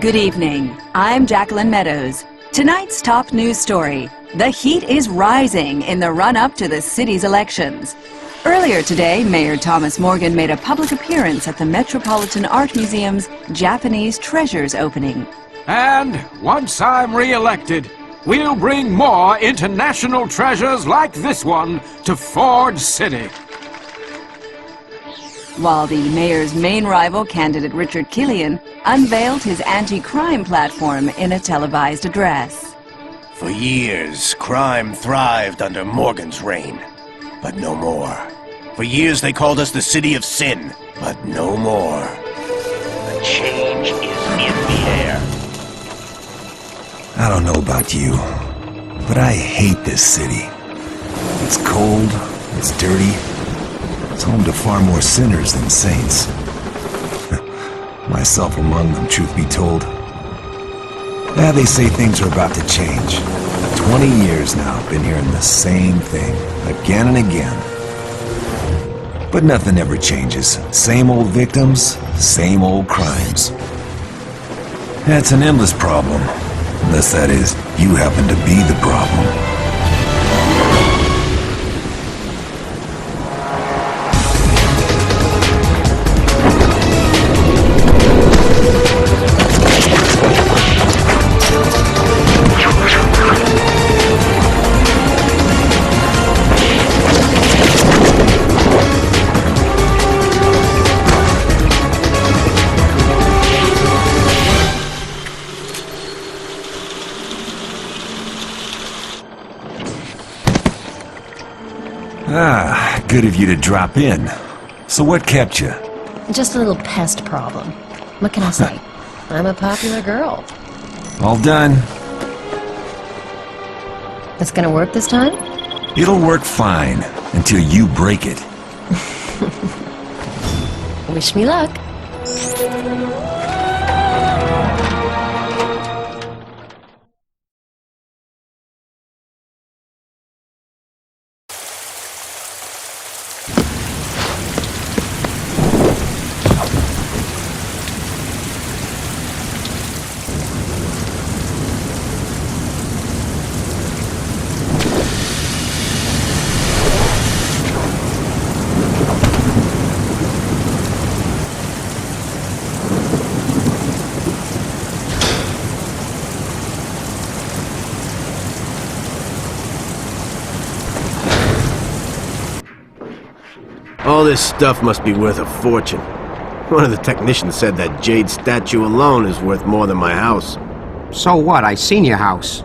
Good evening. I'm Jacqueline Meadows. Tonight's top news story: the heat is rising in the run-up to the city's elections. Earlier today, Mayor Thomas Morgan made a public appearance at the Metropolitan Art Museum's Japanese Treasures opening. And once I'm re-elected, we'll bring more international treasures like this one to Ford City. While the mayor's main rival, candidate Richard Killian, unveiled his anti-crime platform in a televised address. For years, crime thrived under Morgan's reign, but no more. For years they called us the City of Sin, but no more. The change is in the air. I don't know about you, but I hate this city. It's cold, it's dirty, it's home to far more sinners than saints. Myself among them, truth be told. Yeah, they say things are about to change. 20 years now, I've been hearing the same thing, again and again. But nothing ever changes. Same old victims, same old crimes. That's an endless problem. Unless that is, you happen to be the problem. Ah, good of you to drop in. So what kept you? Just a little pest problem. What can I say? I'm a popular girl. All done. It's gonna work this time? It'll work fine, until you break it. Wish me luck. All this stuff must be worth a fortune. One of the technicians said that jade statue alone is worth more than my house. So what? I seen your house.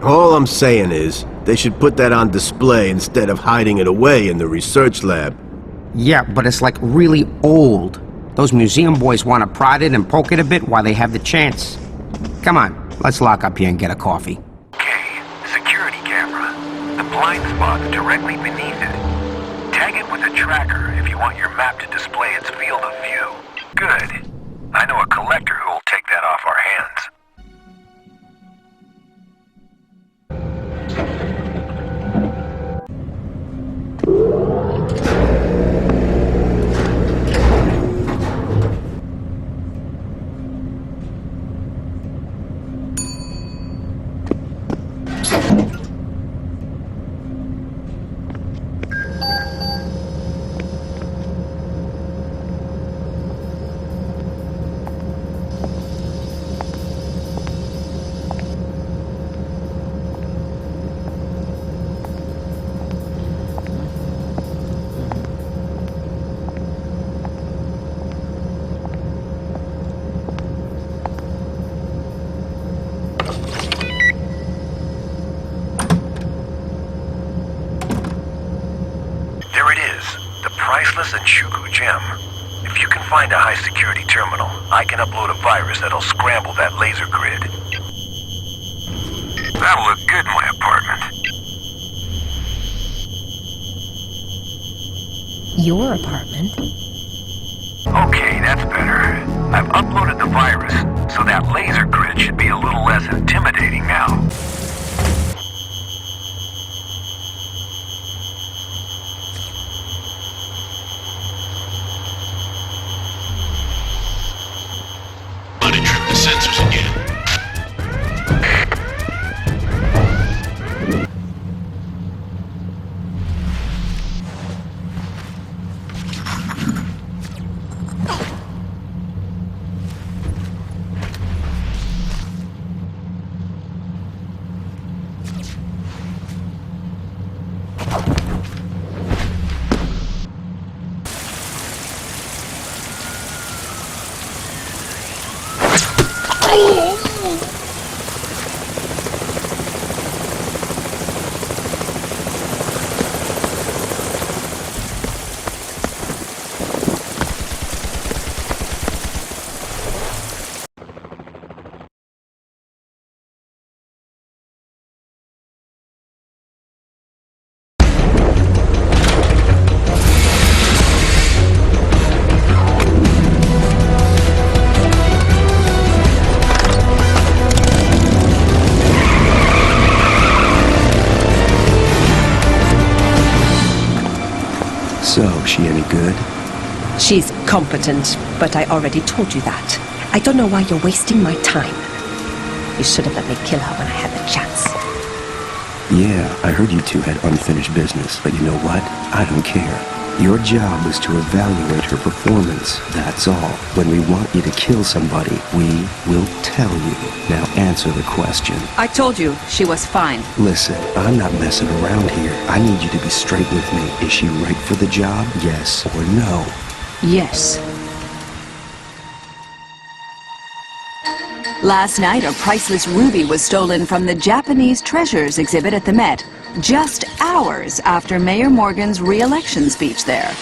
All I'm saying is, they should put that on display instead of hiding it away in the research lab. Yeah, but it's like really old. Those museum boys want to prod it and poke it a bit while they have the chance. Come on, let's lock up here and get a coffee. Okay, security camera. The blind spot's directly beneath it. Tag it with a tracker if you want your map to display its field of view. Good. I know a collector who will take that off our hands. Priceless and Shuku gem. If you can find a high-security terminal, I can upload a virus that'll scramble that laser grid. That'll look good in my apartment. Your apartment? Okay, that's better. I've uploaded the virus, so that laser grid should be a little less intimidating now. Sensors again. So, she any good? She's competent, but I already told you that. I don't know why you're wasting my time. You should have let me kill her when I had the chance. Yeah, I heard you two had unfinished business, but you know what? I don't care. Your job was to evaluate her performance, that's all. When we want you to kill somebody, we will tell you. Now answer the question. I told you, she was fine. Listen, I'm not messing around here. I need you to be straight with me. Is she right for the job, yes or no? Yes. Last night, a priceless ruby was stolen from the Japanese Treasures exhibit at the Met, just hours after Mayor Morgan's re-election speech there.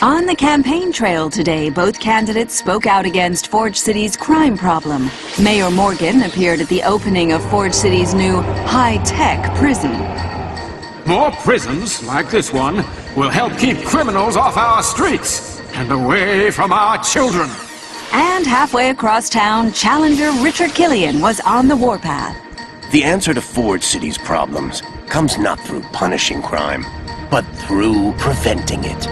On the campaign trail today, both candidates spoke out against Forge City's crime problem. Mayor Morgan appeared at the opening of Forge City's new high-tech prison. More prisons, like this one, will help keep criminals off our streets and away from our children. And halfway across town, challenger Richard Killian was on the warpath. The answer to Forge City's problems comes not through punishing crime, but through preventing it.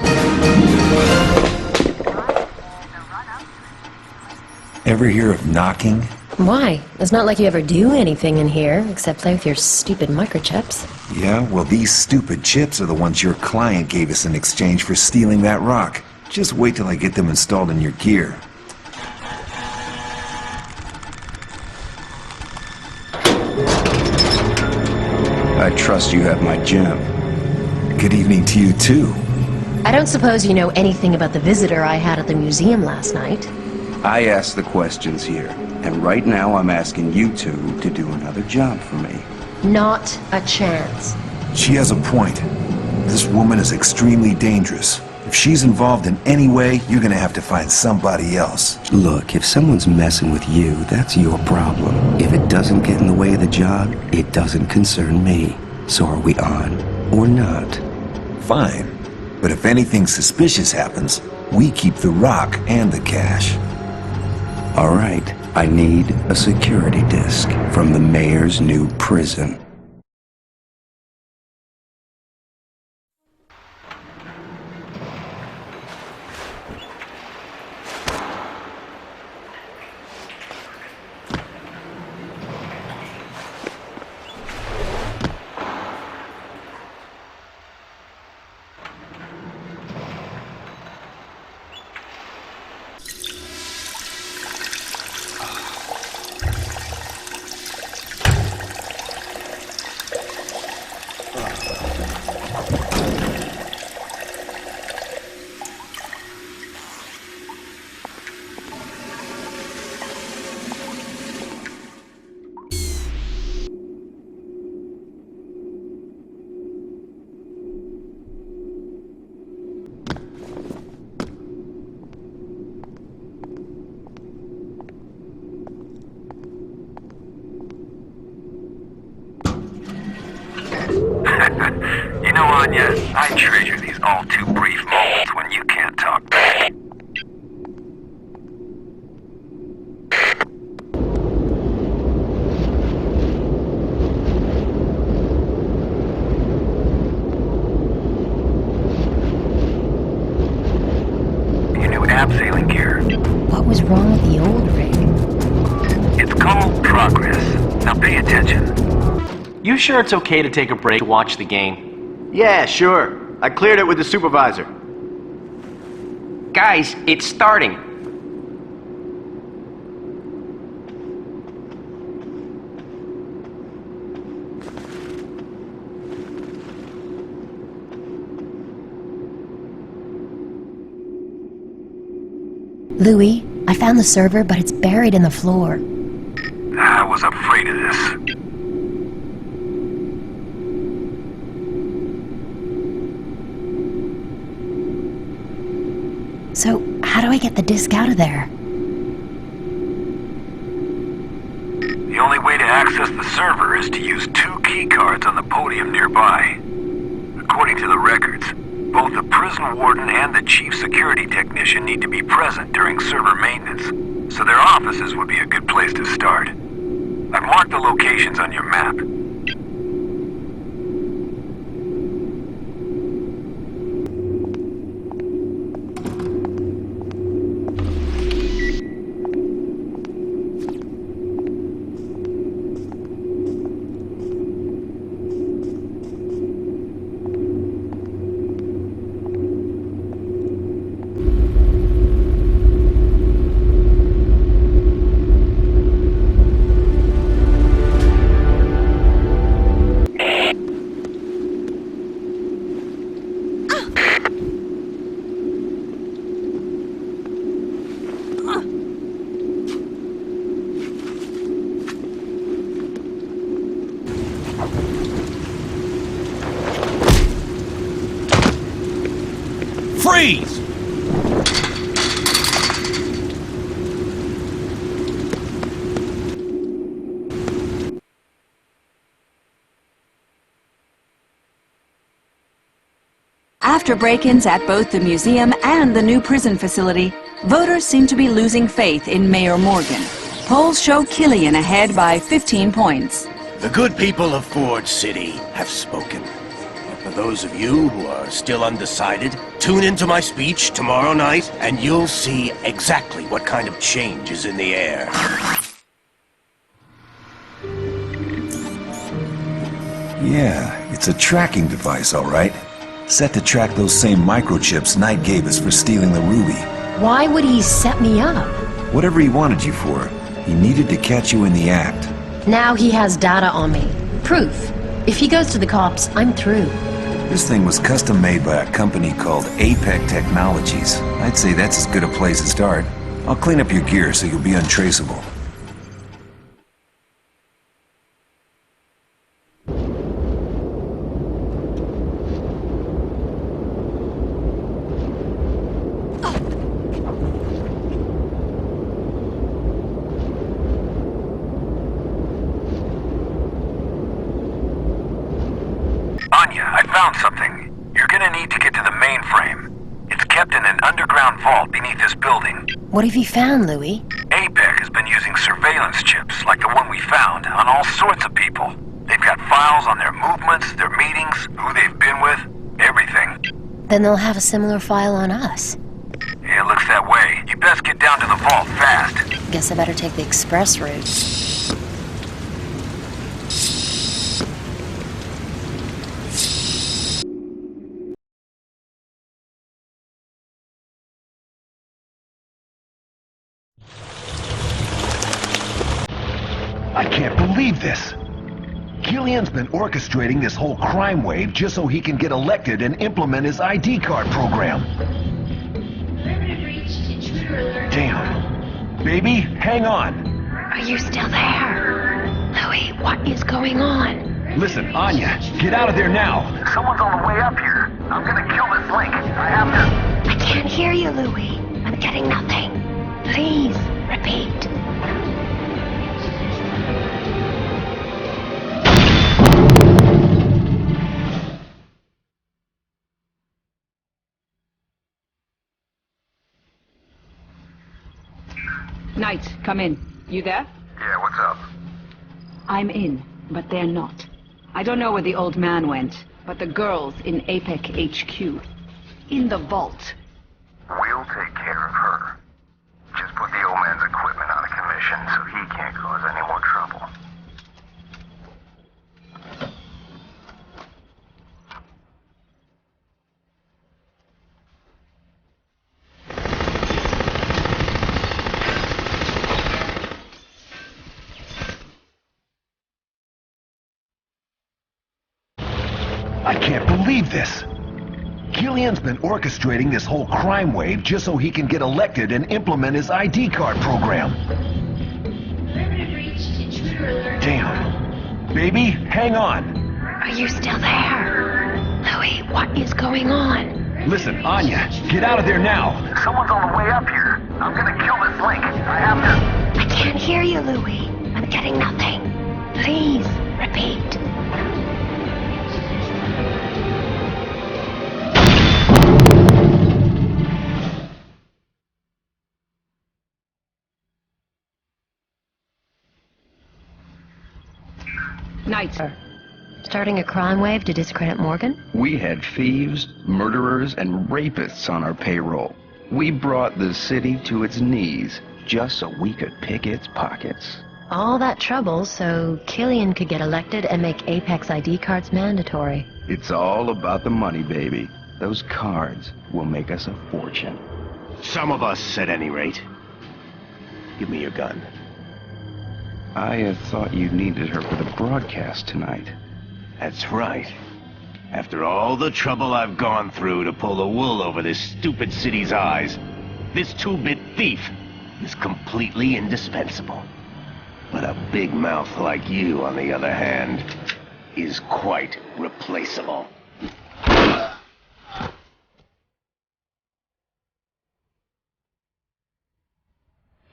Ever hear of knocking? Why? It's not like you ever do anything in here, except play with your stupid microchips. Yeah, well, these stupid chips are the ones your client gave us in exchange for stealing that rock. Just wait till I get them installed in your gear. I trust you have my gem. Good evening to you, too. I don't suppose you know anything about the visitor I had at the museum last night. I asked the questions here, and right now I'm asking you two to do another job for me. Not a chance. She has a point. This woman is extremely dangerous. If she's involved in any way, you're gonna have to find somebody else. Look, if someone's messing with you, that's your problem. If it doesn't get in the way of the job, it doesn't concern me. So are we on or not? Fine. But if anything suspicious happens, we keep the rock and the cash. All right, I need a security disc from the mayor's new prison. You know, Anya, I treasure these all too brief moments when you can't talk back. Your new abseiling gear. What was wrong with the old rig? It's called Progress. Now pay attention. You sure it's okay to take a break to watch the game? Yeah, sure. I cleared it with the supervisor. Guys, it's starting. Louis, I found the server, but it's buried in the floor. was afraid of this. So, how do I get the disc out of there? The only way to access the server is to use 2 key cards on the podium nearby. According to the records, both the prison warden and the chief security technician need to be present during server maintenance, so their offices would be a good place to start. I've marked the locations on your map. Freeze! After break-ins at both the museum and the new prison facility, voters seem to be losing faith in Mayor Morgan. Polls show Killian ahead by 15 points. The good people of Forge City have spoken. But for those of you who are still undecided, tune into my speech tomorrow night, and you'll see exactly what kind of change is in the air. Yeah, it's a tracking device, all right. Set to track those same microchips Knight gave us for stealing the ruby. Why would he set me up? Whatever he wanted you for, he needed to catch you in the act. Now he has data on me. Proof. If he goes to the cops, I'm through. This thing was custom made by a company called APEC Technologies. I'd say that's as good a place to start. I'll clean up your gear so you'll be untraceable. Anya, I found something. You're gonna need to get to the mainframe. It's kept in an underground vault beneath this building. What have you found, Louis? APEC has been using surveillance chips, like the one we found, on all sorts of people. They've got files on their movements, their meetings, who they've been with, everything. Then they'll have a similar file on us. Yeah, it looks that way. You best get down to the vault fast. Guess I better take the express route. I can't believe this. Killian's been orchestrating this whole crime wave just so he can get elected and implement his ID card program. Damn. Baby, hang on. Are you still there? Louis, what is going on? Listen, Anya, get out of there now. Someone's on the way up here. I'm gonna kill this link. I have to... I can't hear you, Louis. I'm getting nothing. Please, repeat. Knight, come in. You there? Yeah, what's up? I'm in, but they're not. I don't know where the old man went, but the girl's in APEC HQ. In the vault. We'll take care of her. Just put the old man's equipment out of commission so he can't cause any more trouble. I can't believe this. Killian's been orchestrating this whole crime wave just so he can get elected and implement his ID card program. Damn. Baby, hang on. Are you still there? Louis, what is going on? Listen, Anya, get out of there now. Someone's on the way up here. I'm gonna kill this link. I have to... I can't hear you, Louis. I'm getting nothing. Please, repeat. Knight. Starting a crime wave to discredit Morgan? We had thieves, murderers, and rapists on our payroll. We brought the city to its knees just so we could pick its pockets. All that trouble so Killian could get elected and make Apex ID cards mandatory. It's all about the money, baby. Those cards will make us a fortune. Some of us, at any rate. Give me your gun. I had thought you needed her for the broadcast tonight. That's right. After all the trouble I've gone through to pull the wool over this stupid city's eyes, this two-bit thief is completely indispensable. But a big mouth like you, on the other hand, is quite replaceable.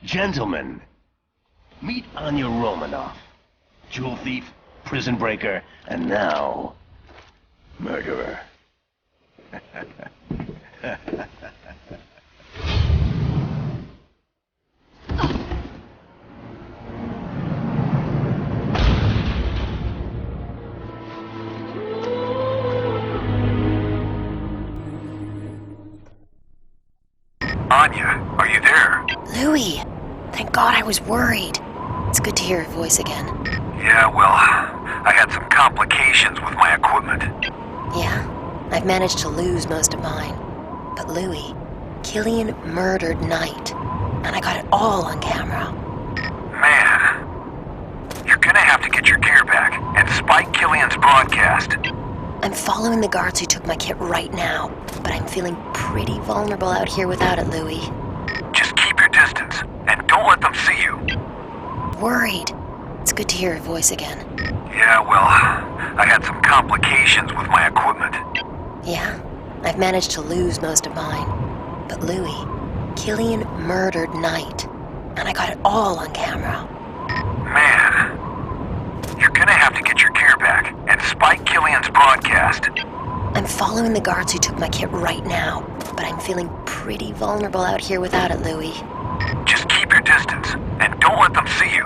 Gentlemen, meet Anya Romanoff, jewel thief, prison breaker, and now, murderer. Anya, are you there? Louis! Thank God, I was worried. It's good to hear your voice again. Yeah, well, I had some complications with my equipment. Yeah, I've managed to lose most of mine. But Louis, Killian murdered Knight, and I got it all on camera. Man, you're gonna have to get your gear back and spike Killian's broadcast. I'm following the guards who took my kit right now, but I'm feeling pretty vulnerable out here without it, Louis. Just keep your distance, and don't let them see you. Worried. It's good to hear your voice again. Yeah, well, I had some complications with my equipment. Yeah, I've managed to lose most of mine. But Louis, Killian murdered Knight, and I got it all on camera. Man, you're gonna have to get your gear back and spike Killian's broadcast. I'm following the guards who took my kit right now, but I'm feeling pretty vulnerable out here without it, Louis. Just keep your distance, and don't let them see you.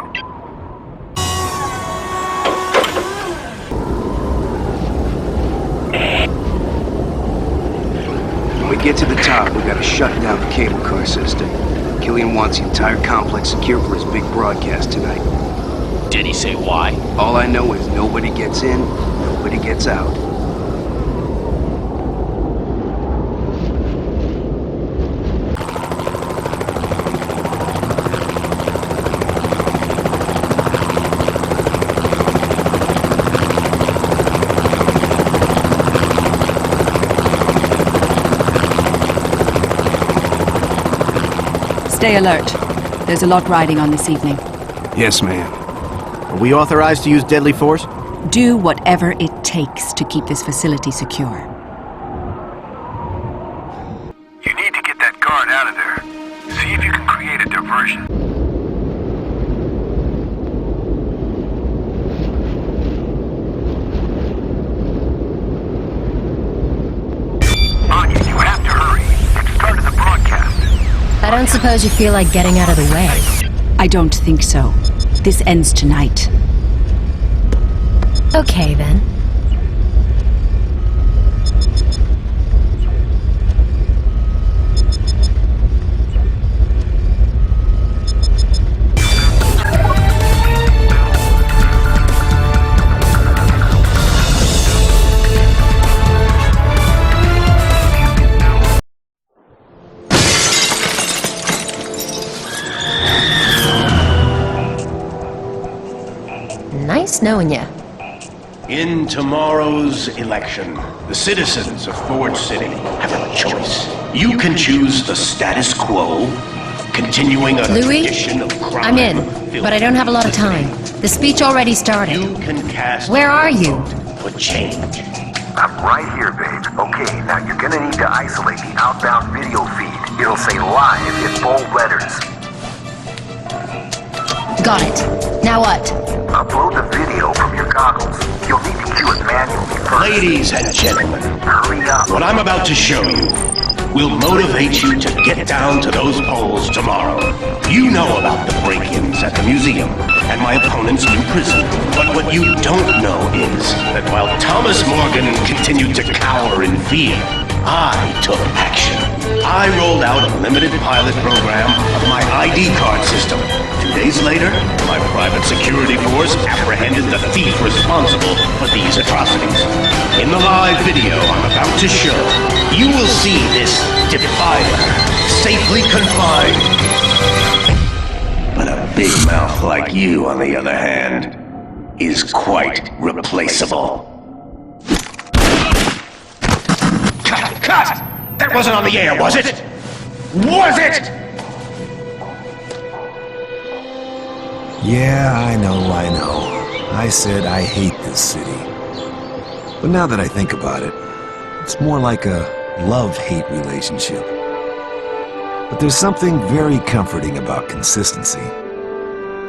When we get to the top, we gotta shut down the cable car system. Killian wants the entire complex secure for his big broadcast tonight. Did he say why? All I know is nobody gets in, nobody gets out. Stay alert. There's a lot riding on this evening. Yes, ma'am. Are we authorized to use deadly force? Do whatever it takes to keep this facility secure. You need to get that guard out of there. See if you can create a diversion. Anya, you have to hurry. It started the broadcast. I don't suppose you feel like getting out of the way. I don't think so. This ends tonight. Okay, then. Nice knowing you. In tomorrow's election, the citizens of Forge City have a choice. You can choose the status quo, continuing a Louis, tradition of crime. I'm in, but I don't have a lot of time. The speech already started. You can cast Where are you? for change. I'm right here, babe. Okay, now you're gonna need to isolate the outbound video feed. It'll say live in bold letters. Got it. Now what? Upload the video from your goggles. You'll need to cue it manually first. Ladies and gentlemen, Hurry up. what I'm about to show you will motivate you to get down to those polls tomorrow. You know about the break-ins at the museum and my opponent's new prison. But what you don't know is that while Thomas Morgan continued to cower in fear, I took action. I rolled out a limited pilot program of my ID card system. 2 days later, my private security force apprehended the thief responsible for these atrocities. In the live video I'm about to show, you will see this defiler safely confined. But a big mouth like you, on the other hand, is quite replaceable. Cut! That wasn't on the air, was it? Was it? Yeah, I know. I said I hate this city. But now that I think about it, it's more like a love-hate relationship. But there's something very comforting about consistency.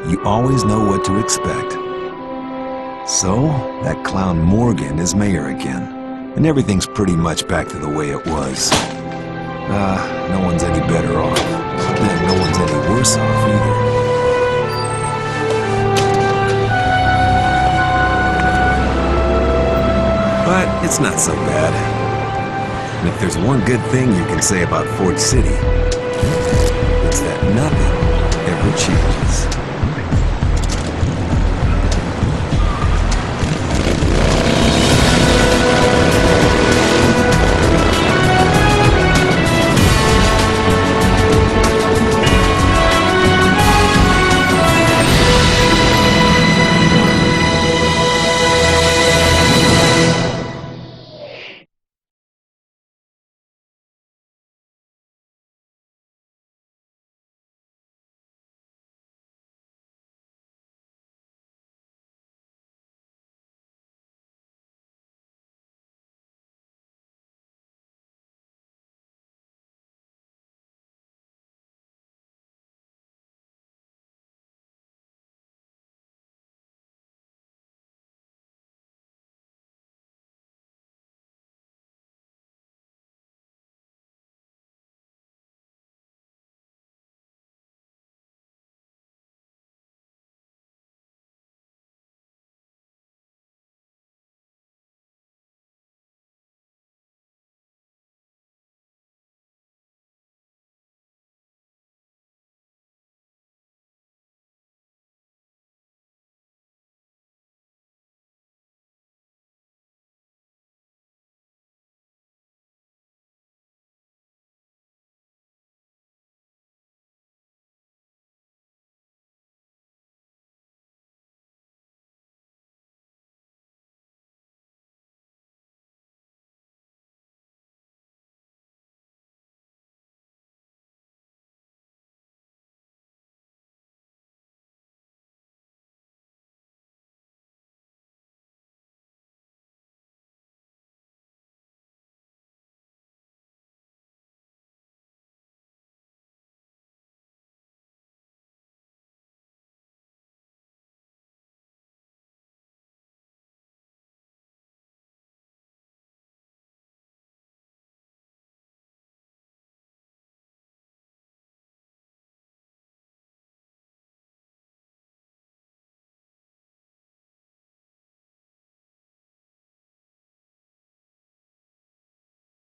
You always know what to expect. So, that clown Morgan is mayor again. And everything's pretty much back to the way it was. No one's any better off. Then no one's any worse off either. But it's not so bad. And if there's one good thing you can say about Ford City, it's that nothing ever changes.